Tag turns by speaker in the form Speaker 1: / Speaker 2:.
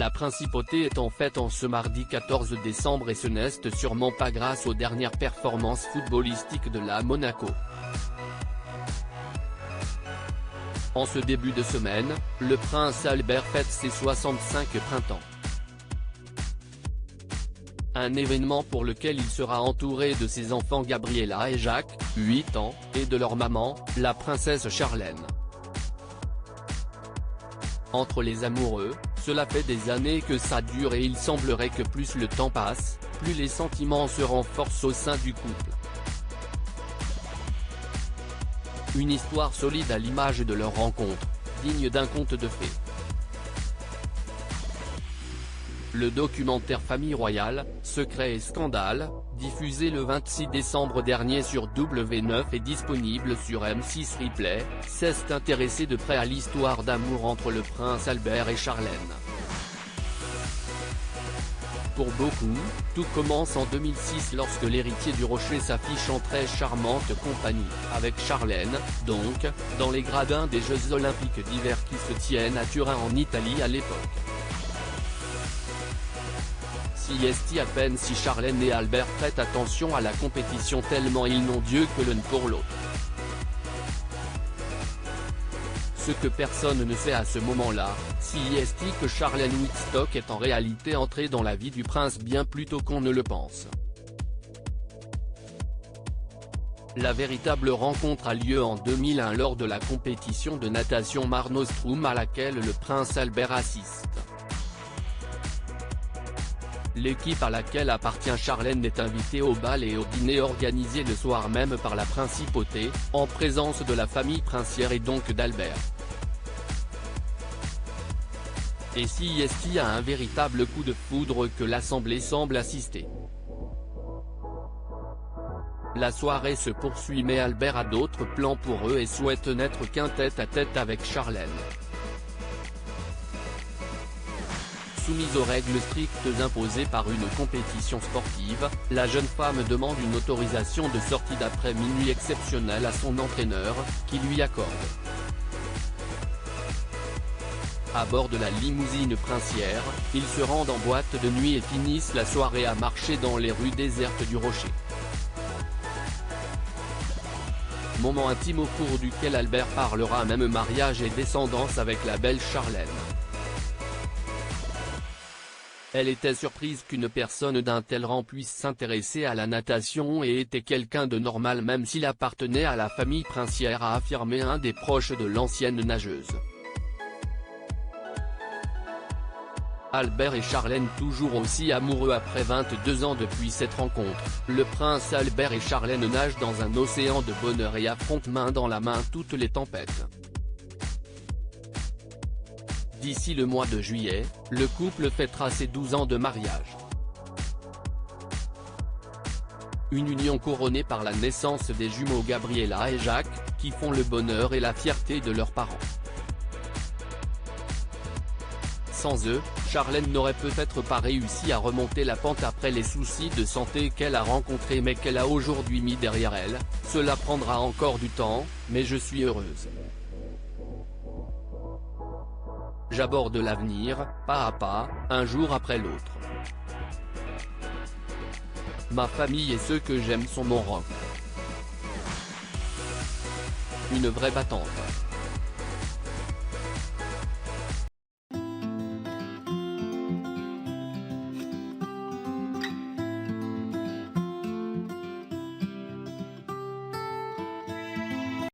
Speaker 1: La principauté est en fête en ce mardi 14 décembre et ce n'est sûrement pas grâce aux dernières performances footballistiques de la Monaco. En ce début de semaine, le prince Albert fête ses 65 printemps. Un événement pour lequel il sera entouré de ses enfants Gabriella et Jacques, 8 ans, et de leur maman, la princesse Charlène. Entre les amoureux, cela fait des années que ça dure et il semblerait que plus le temps passe, plus les sentiments se renforcent au sein du couple. Une histoire solide à l'image de leur rencontre, digne d'un conte de fées. Le documentaire Famille Royale, Secrets et Scandales, diffusé le 26 décembre dernier sur W9 et disponible sur M6 Replay, s'est intéressé de près à l'histoire d'amour entre le prince Albert et Charlène. Pour beaucoup, tout commence en 2006 lorsque l'héritier du Rocher s'affiche en très charmante compagnie, avec Charlène, donc, dans les gradins des Jeux Olympiques d'hiver qui se tiennent à Turin en Italie à l'époque. Si à peine si Charlène et Albert prêtent attention à la compétition tellement ils n'ont Dieu que l'un pour l'autre. Ce que personne ne sait à ce moment-là, c'est que Charlène Wittstock est en réalité entrée dans la vie du prince bien plus tôt qu'on ne le pense. La véritable rencontre a lieu en 2001 lors de la compétition de natation Mare Nostrum à laquelle le prince Albert assiste. L'équipe à laquelle appartient Charlène est invitée au bal et au dîner organisé le soir même par la principauté, en présence de la famille princière et donc d'Albert. Et si a un véritable coup de foudre que l'assemblée semble assister. La soirée se poursuit mais Albert a d'autres plans pour eux et souhaite n'être qu'un tête-à-tête avec Charlène. Soumise aux règles strictes imposées par une compétition sportive, la jeune femme demande une autorisation de sortie d'après minuit exceptionnelle à son entraîneur, qui lui accorde. À bord de la limousine princière, ils se rendent en boîte de nuit et finissent la soirée à marcher dans les rues désertes du Rocher. Moment intime au cours duquel Albert parlera même mariage et descendance avec la belle Charlène. Elle était surprise qu'une personne d'un tel rang puisse s'intéresser à la natation et était quelqu'un de normal même s'il appartenait à la famille princière, a affirmé un des proches de l'ancienne nageuse. Albert et Charlène toujours aussi amoureux après 22 ans depuis cette rencontre, le prince Albert et Charlène nagent dans un océan de bonheur et affrontent main dans la main toutes les tempêtes. D'ici le mois de juillet, le couple fêtera ses 12 ans de mariage. Une union couronnée par la naissance des jumeaux Gabriella et Jacques, qui font le bonheur et la fierté de leurs parents. Sans eux, Charlène n'aurait peut-être pas réussi à remonter la pente après les soucis de santé qu'elle a rencontrés mais qu'elle a aujourd'hui mis derrière elle. Cela prendra encore du temps, mais je suis heureuse. J'aborde l'avenir, pas à pas, un jour après l'autre. Ma famille et ceux que j'aime sont mon roc. Une vraie battante.